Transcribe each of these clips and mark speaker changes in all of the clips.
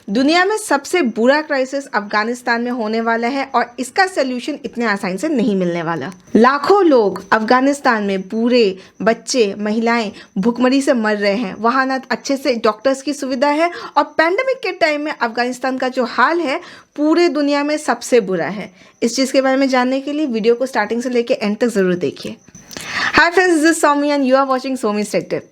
Speaker 1: दुनिया में सबसे बुरा क्राइसिस अफगानिस्तान में होने वाला है और इसका सलूशन इतने आसानी से नहीं मिलने वाला। लाखों लोग अफगानिस्तान में, बूढ़े, बच्चे, महिलाएं भुखमरी से मर रहे हैं। वहाँ ना अच्छे से डॉक्टर्स की सुविधा है और पैंडेमिक के टाइम में अफगानिस्तान का जो हाल है पूरे दुनिया में सबसे बुरा है। इस चीज़ के बारे में जानने के लिए वीडियो को स्टार्टिंग से लेकर एंड तक ज़रूर देखिए। Hi friends, this is Soumi and you are watching Soumi's tech tip.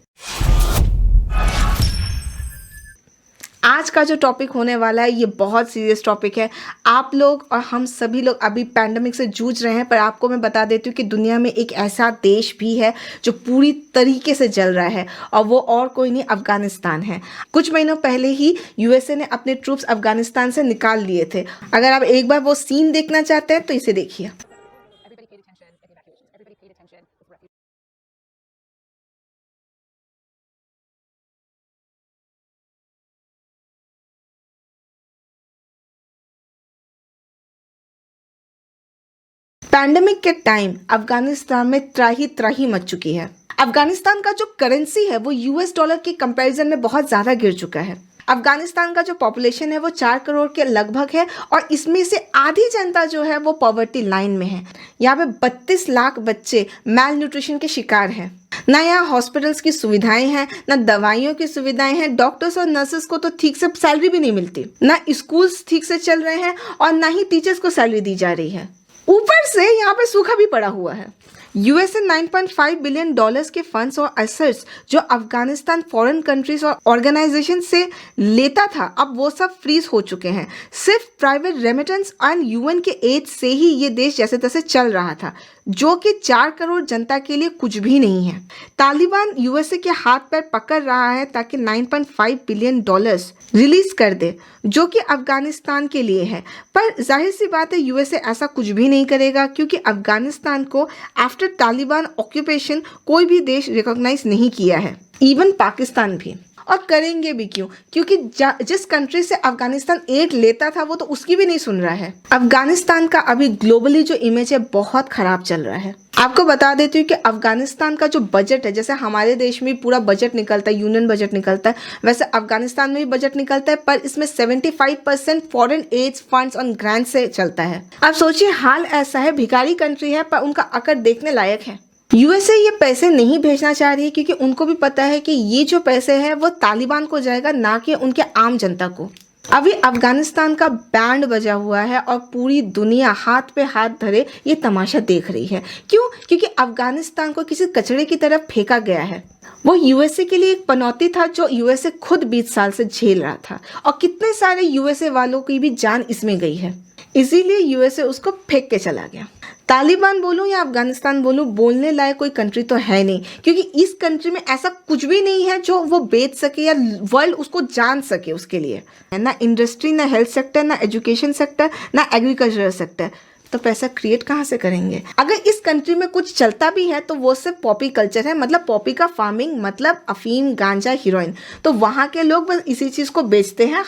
Speaker 1: आज का जो टॉपिक होने वाला है ये बहुत सीरियस टॉपिक है। आप लोग और हम सभी लोग अभी पैंडेमिक से जूझ रहे हैं, पर आपको मैं बता देती हूँ कि दुनिया में एक ऐसा देश भी है जो पूरी तरीके से जल रहा है और वो और कोई नहीं, अफगानिस्तान है। कुछ महीनों पहले ही यूएसए ने अपने ट्रूप्स अफगानिस्तान से निकाल लिए थे। अगर आप एक बार वो सीन देखना चाहते हैं तो इसे देखिए। पैंडेमिक के टाइम अफगानिस्तान में त्राही त्राही मच चुकी है। अफगानिस्तान का जो करेंसी है वो यूएस डॉलर के कंपैरिजन में बहुत ज़्यादा गिर चुका है। अफगानिस्तान का जो पॉपुलेशन है वो 4 करोड़ के लगभग है और इसमें से आधी जनता जो है वो पॉवर्टी लाइन में है। यहाँ पे 32 लाख बच्चे मैल न्यूट्रिशन के शिकार हैं। ना यहाँ हॉस्पिटल्स की सुविधाएं हैं, ना दवाइयों की सुविधाएं हैं। डॉक्टर्स और नर्सेस को तो ठीक से सैलरी भी नहीं मिलती, ना स्कूल्स ठीक से चल रहे हैं और ना ही टीचर्स को सैलरी दी जा रही है। ऊपर से यहाँ पे सूखा भी पड़ा हुआ है। यूएसए 9.5 बिलियन डॉलर्स के फंड्स और एसेट्स जो अफगानिस्तान फॉरेन कंट्रीज और ऑर्गेनाइजेशन से लेता था, अब वो सब फ्रीज हो चुके हैं। सिर्फ प्राइवेट रेमिटेंस एंड यूएन के एड से ही ये देश जैसे तैसे चल रहा था, जो कि 4 करोड़ जनता के लिए कुछ भी नहीं है। तालिबान यूएसए के हाथ पैर पकड़ रहा है ताकि 9.5 बिलियन डॉलर्स रिलीज कर दे, जो कि अफगानिस्तान के लिए है। पर जाहिर सी बात है यूएसए ऐसा कुछ भी नहीं करेगा, क्योंकि अफगानिस्तान को आफ्टर तालिबान ऑक्यूपेशन कोई भी देश रिकॉग्नाइज नहीं किया है, इवन पाकिस्तान भी। और करेंगे भी क्यों? क्योंकि जिस कंट्री से अफगानिस्तान एड लेता था वो तो उसकी भी नहीं सुन रहा है। अफगानिस्तान का अभी ग्लोबली जो इमेज है बहुत खराब चल रहा है। आपको बता देती हूँ कि अफगानिस्तान का जो बजट है, जैसे हमारे देश में पूरा बजट निकलता है, यूनियन बजट निकलता है, वैसे अफगानिस्तान में भी बजट निकलता है, पर इसमें 75% फॉरेन एड फंड्स और ग्रांट से चलता है। अब सोचिए, हाल ऐसा है, भिखारी कंट्री है पर उनका अकड़ देखने लायक है। यूएसए ये पैसे नहीं भेजना चाह रही है क्योंकि उनको भी पता है कि ये जो पैसे हैं वो तालिबान को जाएगा, ना कि उनके आम जनता को। अभी अफगानिस्तान का बैंड बजा हुआ है और पूरी दुनिया हाथ पे हाथ धरे ये तमाशा देख रही है। क्यों? क्योंकि अफगानिस्तान को किसी कचरे की तरफ फेंका गया है। वो यूएसए के लिए एक पनौती था जो यूएसए खुद 20 साल से झेल रहा था और कितने सारे यूएसए वालों की भी जान इसमें गई है। इसीलिए यूएसए उसको फेंक के चला गया। तालिबान बोलूं या अफगानिस्तान बोलूं, बोलने लायक कोई कंट्री तो है नहीं, क्योंकि इस कंट्री में ऐसा कुछ भी नहीं है जो वो बेच सके या वर्ल्ड उसको जान सके। उसके लिए ना इंडस्ट्री, ना हेल्थ सेक्टर, ना एजुकेशन सेक्टर, ना एग्रीकल्चरल सेक्टर, तो पैसा क्रिएट कहाँ से करेंगे? अगर इस कंट्री में कुछ चलता भी है तो वो सिर्फ पॉपी कल्चर है, मतलब पॉपी का फार्मिंग, मतलब अफीम, गांजा, हीरोइन। तो वहाँ के लोग बस इसी चीज़ को बेचते हैं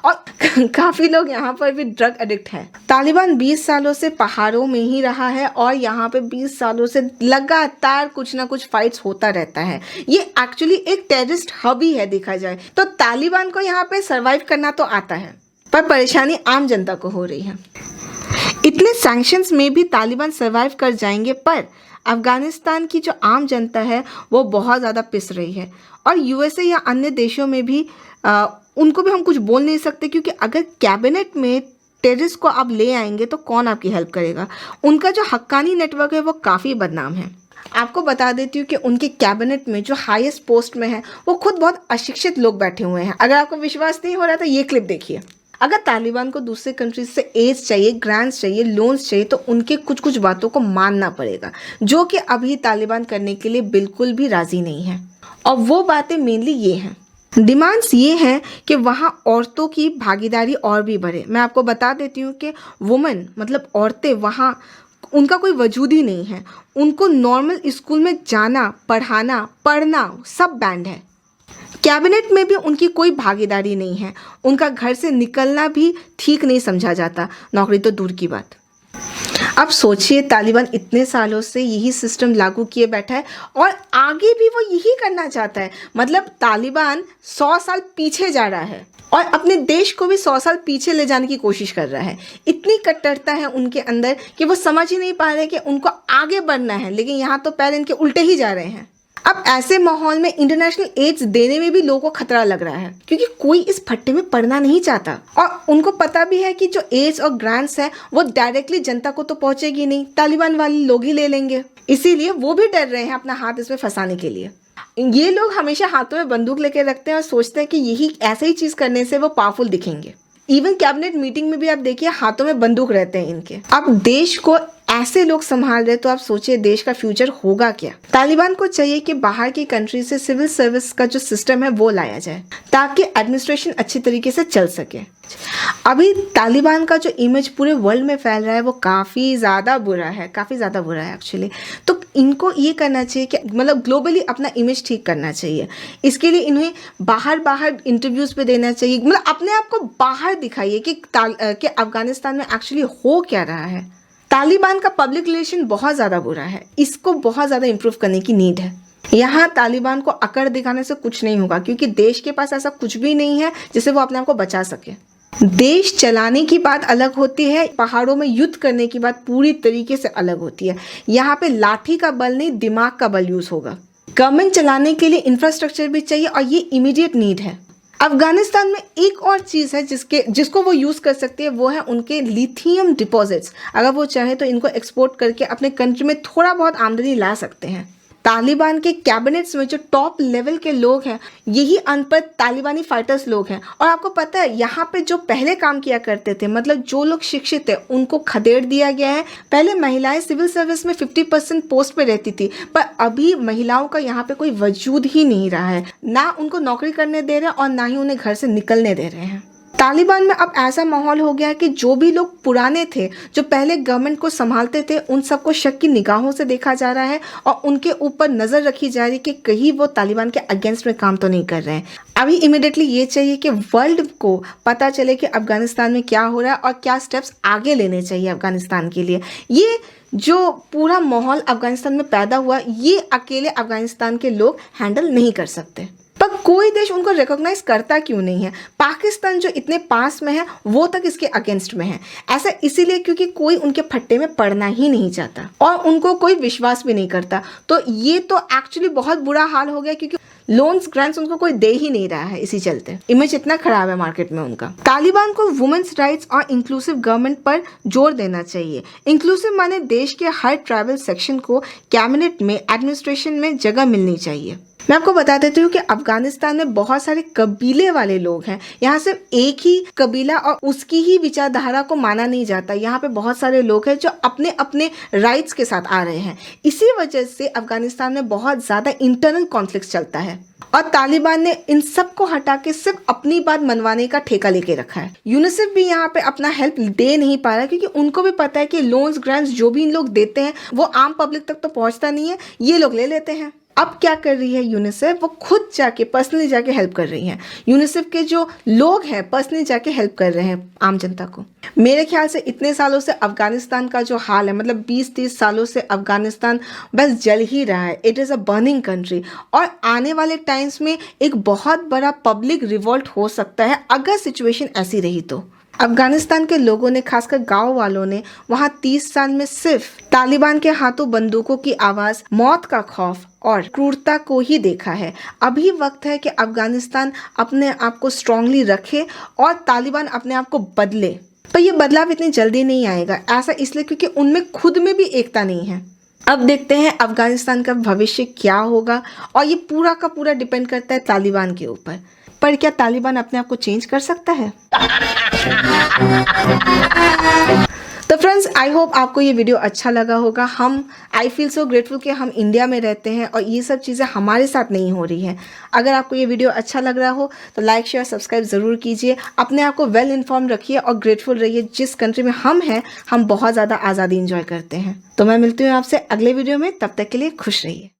Speaker 1: और काफ़ी लोग यहाँ पर भी ड्रग एडिक्ट हैं। तालिबान 20 सालों से पहाड़ों में ही रहा है और यहाँ पे 20 सालों से लगातार कुछ ना कुछ फाइट्स होता रहता है। ये एक्चुअली एक टेररिस्ट हब ही है देखा जाए तो। तालिबान को यहाँ पे सर्वाइव करना तो आता है, पर परेशानी आम जनता को हो रही है। इतने सैंक्शंस में भी तालिबान सर्वाइव कर जाएंगे, पर अफगानिस्तान की जो आम जनता है वो बहुत ज़्यादा पिस रही है। और यूएसए या अन्य देशों में भी उनको भी हम कुछ बोल नहीं सकते, क्योंकि अगर कैबिनेट में टेररिस्ट को आप ले आएंगे तो कौन आपकी हेल्प करेगा? उनका जो हक्कानी नेटवर्क है वो काफ़ी बदनाम है। आपको बता देती हूँ कि उनके कैबिनेट में जो हाईएस्ट पोस्ट में है वो खुद बहुत अशिक्षित लोग बैठे हुए हैं। अगर आपको विश्वास नहीं हो रहा तो ये क्लिप देखिए। अगर तालिबान को दूसरे कंट्रीज से एड चाहिए, ग्रांट्स चाहिए, लोन्स चाहिए, तो उनके कुछ कुछ बातों को मानना पड़ेगा, जो कि अभी तालिबान करने के लिए बिल्कुल भी राजी नहीं है। और वो बातें मेनली ये हैं, डिमांड्स ये हैं कि वहाँ औरतों की भागीदारी और भी बढ़े। मैं आपको बता देती हूँ कि वुमेन, मतलब औरतें, वहाँ उनका कोई वजूद ही नहीं है। उनको नॉर्मल स्कूल में जाना, पढ़ाना, पढ़ना सब बैंड है। कैबिनेट में भी उनकी कोई भागीदारी नहीं है। उनका घर से निकलना भी ठीक नहीं समझा जाता, नौकरी तो दूर की बात। अब सोचिए, तालिबान इतने सालों से यही सिस्टम लागू किए बैठा है और आगे भी वो यही करना चाहता है। मतलब तालिबान 100 साल पीछे जा रहा है और अपने देश को भी 100 साल पीछे ले जाने की कोशिश कर रहा है। इतनी कट्टरता है उनके अंदर कि वो समझ ही नहीं पा रहे कि उनको आगे बढ़ना है, लेकिन यहाँ तो पैर इनके उल्टे ही जा रहे हैं। अब ऐसे माहौल में इंटरनेशनल एड्स देने में भी लोगों को खतरा लग रहा है, क्योंकि कोई इस फट्टे में पड़ना नहीं चाहता और उनको पता भी है कि जो एड्स और ग्रांट्स है वो डायरेक्टली जनता को तो पहुंचेगी नहीं, तालिबान वाले लोग ही ले लेंगे। इसीलिए वो भी डर रहे हैं अपना हाथ इसमें फंसाने के लिए। ये लोग हमेशा हाथों में बंदूक लेके रखते हैं और सोचते हैं कि यही ऐसे ही चीज करने से वो पावरफुल दिखेंगे। इवन कैबिनेट मीटिंग में भी आप देखिए, हाथों में बंदूक रहते हैं इनके। अब देश को ऐसे लोग संभाल रहे, तो आप सोचिए देश का फ्यूचर होगा क्या। तालिबान को चाहिए कि बाहर की कंट्री से सिविल सर्विस का जो सिस्टम है वो लाया जाए, ताकि एडमिनिस्ट्रेशन अच्छी तरीके से चल सके। अभी तालिबान का जो इमेज पूरे वर्ल्ड में फैल रहा है वो काफ़ी ज़्यादा बुरा है, एक्चुअली। तो इनको ये करना चाहिए कि मतलब ग्लोबली अपना इमेज ठीक करना चाहिए। इसके लिए इन्हें बाहर इंटरव्यूज़ पे देना चाहिए, मतलब अपने आप को बाहर दिखाइए कि अफगानिस्तान में एक्चुअली हो क्या रहा है। तालिबान का पब्लिक रिलेशन बहुत ज़्यादा बुरा है, इसको बहुत ज़्यादा इम्प्रूव करने की नीड है। यहाँ तालिबान को अकड़ दिखाने से कुछ नहीं होगा, क्योंकि देश के पास ऐसा कुछ भी नहीं है जिससे वो अपने आप को बचा सके। देश चलाने की बात अलग होती है, पहाड़ों में युद्ध करने की बात पूरी तरीके से अलग होती है। यहाँ पे लाठी का बल नहीं, दिमाग का बल यूज होगा। गवर्नमेंट चलाने के लिए इंफ्रास्ट्रक्चर भी चाहिए और ये इमीडिएट नीड है। अफगानिस्तान में एक और चीज़ है जिसको वो यूज़ कर सकती है, वो है उनके लिथियम डिपॉजिट्स। अगर वो चाहे तो इनको एक्सपोर्ट करके अपने कंट्री में थोड़ा बहुत आमदनी ला सकते हैं। तालिबान के कैबिनेट्स में जो टॉप लेवल के लोग हैं, यही अनपढ़ तालिबानी फाइटर्स लोग हैं। और आपको पता है, यहाँ पे जो पहले काम किया करते थे, मतलब जो लोग शिक्षित थे, उनको खदेड़ दिया गया है। पहले महिलाएं सिविल सर्विस में 50% पोस्ट पे रहती थी, पर अभी महिलाओं का यहाँ पे कोई वजूद ही नहीं रहा है। ना उनको नौकरी करने दे रहे हैं और ना ही उन्हें घर से निकलने दे रहे हैं। तालिबान में अब ऐसा माहौल हो गया है कि जो भी लोग पुराने थे, जो पहले गवर्नमेंट को संभालते थे, उन सबको शक की निगाहों से देखा जा रहा है और उनके ऊपर नज़र रखी जा रही है कि कहीं वो तालिबान के अगेंस्ट में काम तो नहीं कर रहे हैं। अभी इमिडिएटली ये चाहिए कि वर्ल्ड को पता चले कि अफगानिस्तान में क्या हो रहा है और क्या स्टेप्स आगे लेने चाहिए अफगानिस्तान के लिए। ये जो पूरा माहौल अफगानिस्तान में पैदा हुआ, ये अकेले अफगानिस्तान के लोग हैंडल नहीं कर सकते। पर कोई देश उनको रिकॉग्नाइज करता क्यों नहीं है? पाकिस्तान जो इतने पास में है, वो तक इसके अगेंस्ट में है। ऐसा इसीलिए क्योंकि कोई उनके फट्टे में पड़ना ही नहीं चाहता और उनको कोई विश्वास भी नहीं करता। तो ये तो एक्चुअली बहुत बुरा हाल हो गया, क्योंकि लोन्स ग्रांट्स उनको कोई दे ही नहीं रहा है। इसी चलते इमेज इतना खराब है मार्केट में उनका। तालिबान को वुमेन्स राइट्स और इंक्लूसिव गवर्नमेंट पर जोर देना चाहिए। इंक्लूसिव माने देश के हर ट्राइबल सेक्शन को कैबिनेट में, एडमिनिस्ट्रेशन में जगह मिलनी चाहिए। मैं आपको बता देती हूँ कि अफगानिस्तान में बहुत सारे कबीले वाले लोग हैं। यहाँ सिर्फ एक ही कबीला और उसकी ही विचारधारा को माना नहीं जाता। यहाँ पे बहुत सारे लोग हैं जो अपने अपने राइट्स के साथ आ रहे हैं। इसी वजह से अफगानिस्तान में बहुत ज़्यादा इंटरनल कॉन्फ्लिक्ट चलता है और तालिबान ने इन सब को हटा के सिर्फ अपनी बात मनवाने का ठेका लेके रखा है। यूनिसेफ भी यहाँ पे अपना हेल्प दे नहीं पा रहा, क्योंकि उनको भी पता है कि लोन्स ग्रांट्स जो भी इन लोग देते हैं वो आम पब्लिक तक तो पहुँचता नहीं है, ये लोग ले लेते हैं। अब क्या कर रही है यूनिसेफ? वो खुद जाके पर्सनली जाके हेल्प कर रही हैं। यूनिसेफ के जो लोग हैं पर्सनली जाके हेल्प कर रहे हैं आम जनता को। मेरे ख्याल से इतने सालों से अफगानिस्तान का जो हाल है, मतलब 20-30 सालों से अफगानिस्तान बस जल ही रहा है। It is a burning country और आने वाले टाइम्स में एक बहुत बड़ा पब्लिक रिवॉल्ट हो सकता है अगर सिचुएशन ऐसी रही तो। अफगानिस्तान के लोगों ने, खासकर गांव वालों ने, वहां 30 साल में सिर्फ तालिबान के हाथों बंदूकों की आवाज, मौत का खौफ और क्रूरता को ही देखा है। अभी वक्त है कि अफगानिस्तान अपने आप को स्ट्रांगली रखे और तालिबान अपने आप को बदले। पर यह बदलाव इतनी जल्दी नहीं आएगा। ऐसा इसलिए क्योंकि उनमें खुद में भी एकता नहीं है। अब देखते हैं अफगानिस्तान का भविष्य क्या होगा और ये पूरा का पूरा डिपेंड करता है तालिबान के ऊपर। पर क्या तालिबान अपने आप को चेंज कर सकता है? तो फ्रेंड्स, आई होप आपको ये वीडियो अच्छा लगा होगा। आई फील सो ग्रेटफुल कि हम इंडिया में रहते हैं और ये सब चीज़ें हमारे साथ नहीं हो रही हैं। अगर आपको ये वीडियो अच्छा लग रहा हो तो लाइक, शेयर, सब्सक्राइब ज़रूर कीजिए। अपने आप को वेल इन्फॉर्म रखिए और ग्रेटफुल रहिए। जिस कंट्री में हम हैं, हम बहुत ज़्यादा आज़ादी इंजॉय करते हैं। तो मैं मिलती हूँ आपसे अगले वीडियो में। तब तक के लिए खुश रहिए।